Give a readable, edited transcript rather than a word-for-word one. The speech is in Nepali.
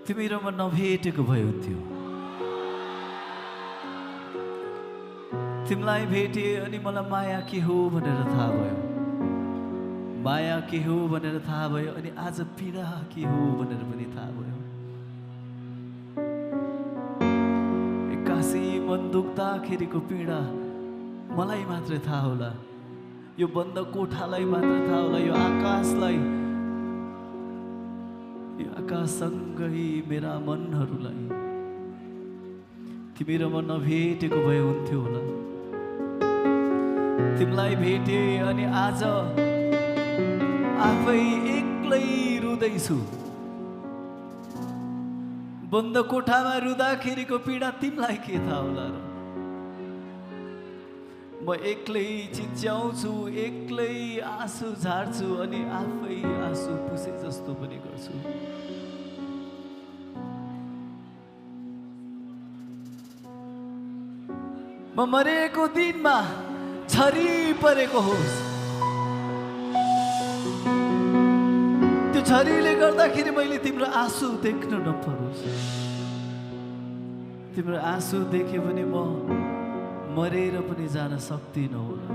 तिमी र म नभेटेको भए हुन्थ्यो। तिमीलाई भेटे अनि मलाई माया के हो भनेर थाहा भयो। माया के हो भनेर थाहा भयो अनि आज पीडा के हो भनेर पनि थाहा भयो। एक्कासी मन दुख्दाखेरिको पीडा मलाई मात्रै थाहा होला। यो बन्द कोठालाई मात्र थाहा होला। यो आकाशसँगै मेरा मनहरूलाई तिमी र म नभेटेको भए हुन्थ्यो होला। तिमीलाई भेटे अनि आज आफै एक्लै रुँदैछु। बन्द कोठामा रुँदाखेरिको पीडा तिमीलाई के थाहा होला र। म एक्लै चिच्याउँछु, एक्लै आँसु झार्छु अनि आफै आँसु पुसे जस्तो पनि गर्छु। म मरेको दिनमा झरी परेको होस्। त्यो झरीले गर्दाखेरि मैले तिम्रो आँसु देख्न नपरोस्। तिम्रो आँसु देखे भने म मरेर पनि जान सक्दिनँ होला।